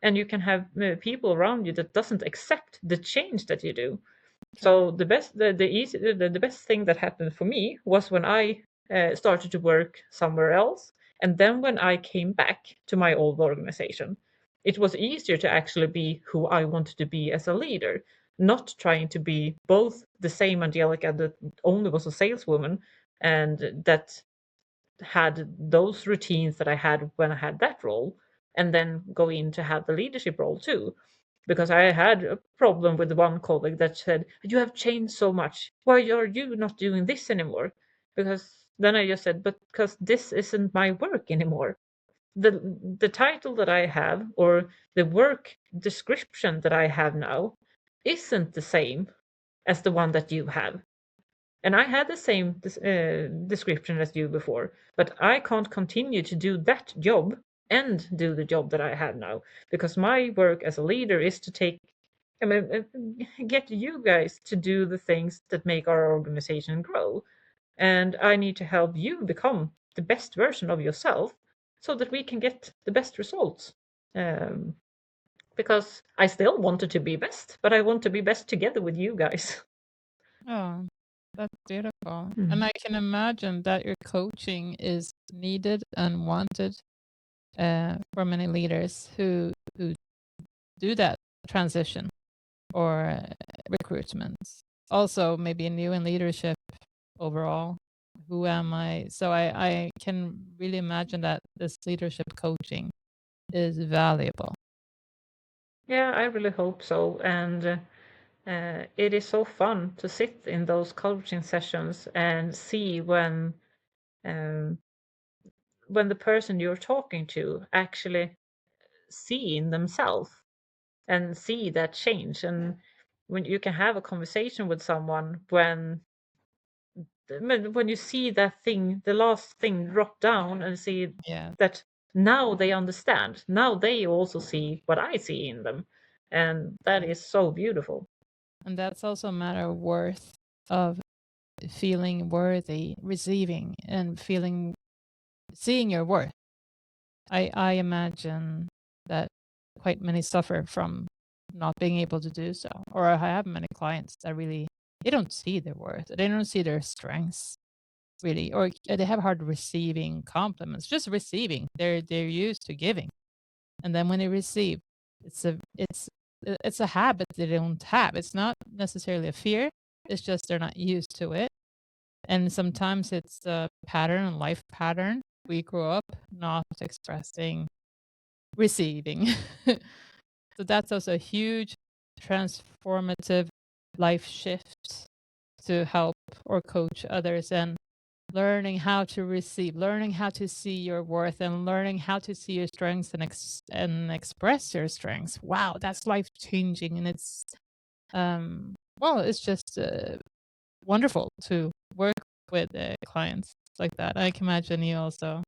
and you can have people around you that doesn't accept the change that you do. True. So the best thing that happened for me was when I started to work somewhere else, and then when I came back to my old organization, it was easier to actually be who I wanted to be as a leader, not trying to be both the same Angelica that only was a saleswoman and that had those routines that I had when I had that role, and then go in to have the leadership role too. Because I had a problem with one colleague that said, "You have changed so much. Why are you not doing this anymore?" Because then I just said, "But because this isn't my work anymore. The title that I have, or the work description that I have now, isn't the same as the one that you have. And I had the same description as you before, but I can't continue to do that job and do the job that I have now, because my work as a leader is to get you guys to do the things that make our organization grow. And I need to help you become the best version of yourself so that we can get the best results. Um, because I still wanted to be best, but I want to be best together with you guys." Oh, that's beautiful. And Mm. I can imagine that your coaching is needed and wanted for many leaders who do that transition or recruitments. Also, maybe new in leadership overall. Who am I? So I can really imagine that this leadership coaching is valuable. Yeah, I really hope so. And it is so fun to sit in those coaching sessions and see um, when the person you're talking to actually see in themselves and see that change. And when you can have a conversation with someone when you see that thing, the last thing drop down, and see Yeah. that now they understand. Now they also see what I see in them. And that is so beautiful. And that's also a matter of worth, of feeling worthy, receiving and feeling seeing your worth. I imagine that quite many suffer from not being able to do so. Or I have many clients that really they don't see their worth. They don't see their strengths really. Or they have hard receiving compliments. Just receiving. They're used to giving. And then when they receive, it's a habit they don't have. It's not necessarily a fear. It's just they're not used to it. And sometimes it's a pattern, a life pattern. We grow up not expressing, receiving. So that's also a huge transformative life shift to help or coach others, and learning how to receive, learning how to see your worth, and learning how to see your strengths and express your strengths. Wow, that's life changing, and it's well, it's just wonderful to work with clients like that. I can imagine you also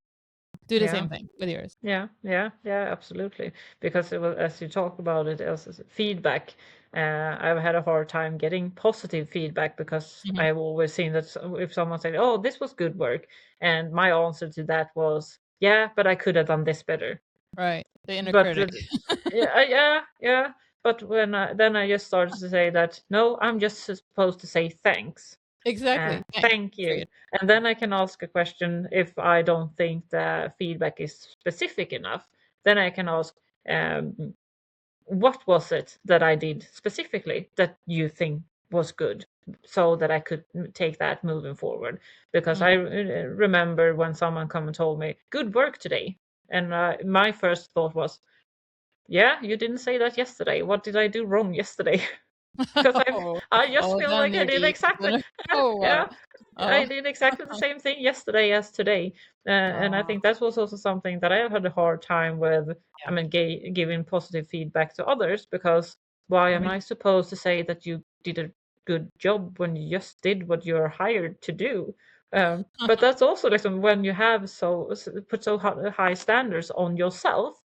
do the Yeah. same thing with yours. Yeah, yeah, yeah, absolutely. Because it was, as you talk about it as feedback, I've had a hard time getting positive feedback because Mhm. I've always seen that if someone said, "Oh, this was good work," and my answer to that was, "Yeah, but I could have done this better." Right, the inner But critic. yeah, yeah, yeah. But then I just started to say that no, I'm just supposed to say thanks. Exactly. Thanks. Thank you. Period. And then I can ask a question if I don't think the feedback is specific enough. Then I can ask, what was it that I did specifically that you think was good, so that I could take that moving forward. Because Mm. I remember when someone come and told me, "Good work today," and my first thought was, "Yeah, you didn't say that yesterday. What did I do wrong yesterday?" Because Oh, I just oh, feel then like I you're did deep. exactly, yeah, Oh, yeah, wow. I Oh, did exactly the same thing yesterday as today. And I oh, think that was also something that I had a hard time with. I yeah. mean, giving positive feedback to others, because why I am mean, I supposed to say that you did a good job when you just did what you're hired to do? But that's also like when you have put so high standards on yourself.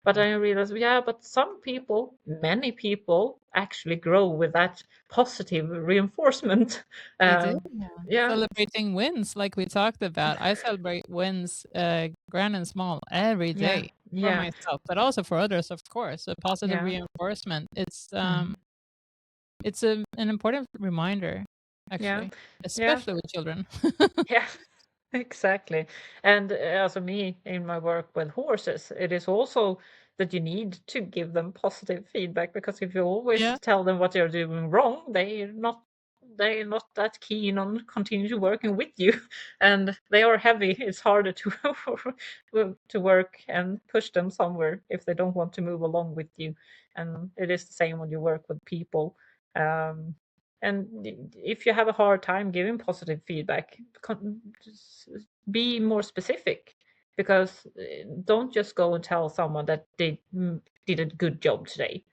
But mm, I realized, yeah, but some people, many people, actually grow with that positive reinforcement. they do. Yeah. Yeah, Celebrating wins, like we talked about. I celebrate wins, grand and small, every yeah, day for yeah, myself, but also for others, of course. A positive yeah. reinforcement. Mm. It's an important reminder, Yeah, actually, yeah, especially with children. yeah, exactly. And as me in my work with horses, it is also that you need to give them positive feedback, because if you always Yeah. tell them what they're doing wrong, they're not that keen on continue working with you, and they are heavy. It's harder to to work and push them somewhere if they don't want to move along with you. And it is the same when you work with people. Um, and if you have a hard time giving positive feedback, just be more specific, because don't just go and tell someone that they did a good job today.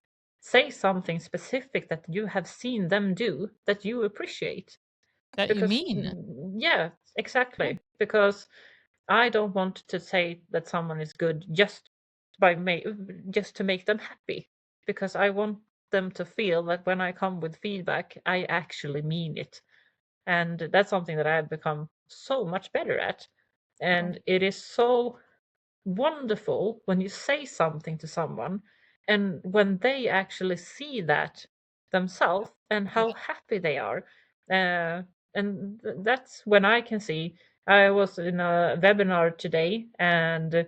Say something specific that you have seen them do that you appreciate. That you Because mean. yeah, Yeah. exactly. Because I don't want to say that someone is good just to make them happy, because I want them to feel that when I come with feedback, I actually mean it. And that's something that I've become so much better at. Oh, And it is so wonderful when you say something to someone, and when they actually see that themselves and yeah. how happy they are. And that's when I can see. I was in a webinar today, and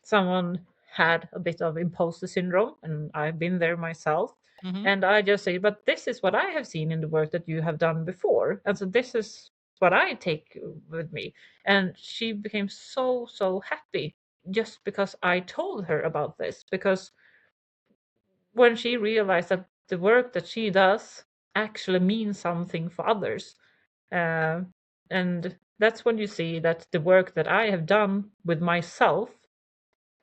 someone had a bit of imposter syndrome, and I've been there myself. Mhm. And I just say, but this is what I have seen in the work that you have done before, and so this is what I take with me. And she became so happy just because I told her about this. Because when she realized that the work that she does actually means something for others, uh, and that's when you see that the work that I have done with myself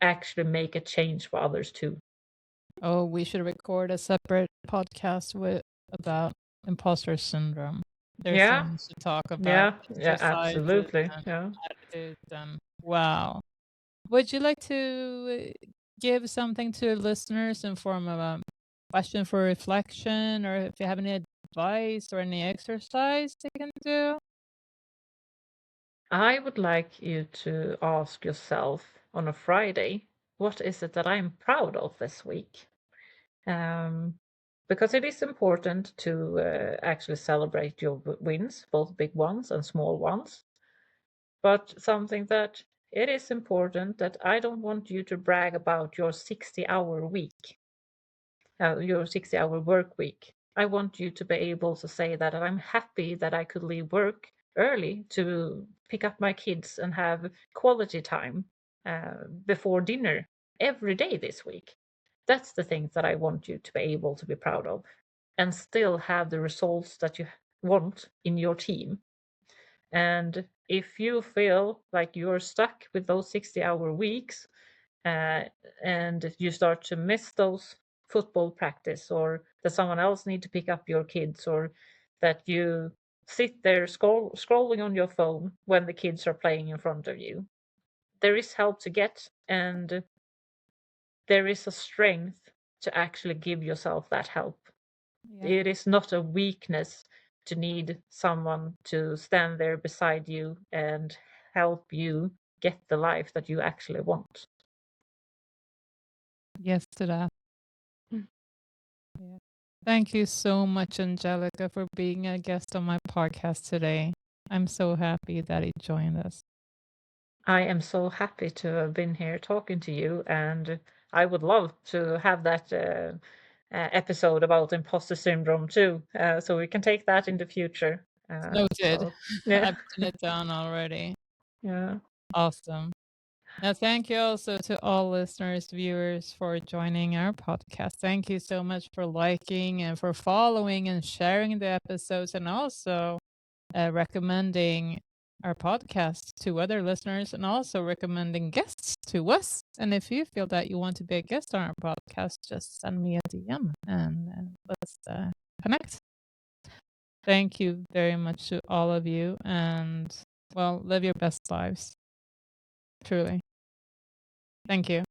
actually make a change for others too. Oh, we should record a separate podcast with about imposter syndrome. There's so Yeah, much to talk about, yeah, yeah, exercises absolutely. and Yeah. attitudes and wow. Would you like to give something to listeners in form of a question for reflection, or if you have any advice or any exercise they can do? I would like you to ask yourself on a Friday, what is it that I'm proud of this week? Um, because it is important to actually celebrate your wins, both big ones and small ones. But something that it is important that I don't want you to brag about your 60-hour week, your 60-hour work week. I want you to be able to say that I'm happy that I could leave work early to pick up my kids and have quality time before dinner every day this week. That's the things that I want you to be able to be proud of and still have the results that you want in your team. And if you feel like you're stuck with those 60-hour weeks, and you start to miss those football practice, or that someone else need to pick up your kids, or that you sit there scrolling on your phone when the kids are playing in front of you, there is help to get, and there is a strength to actually give yourself that help. Yeah. It is not a weakness to need someone to stand there beside you and help you get the life that you actually want. Yes to that. Mm. Yeah. Thank you so much, Angelica, for being a guest on my podcast today. I'm so happy that you joined us. I am so happy to have been here talking to you, and I would love to have that episode about imposter syndrome too, so we can take that in the future. Noted. So yeah, I've written it down already. yeah. Awesome. Now, thank you also to all listeners, viewers for joining our podcast. Thank you so much for liking and for following and sharing the episodes, and also recommending our podcast to other listeners, and also recommending guests to us. And if you feel that you want to be a guest on our podcast, just send me a DM and let's connect. Thank you very much to all of you, and well, live your best lives. Truly. Thank you.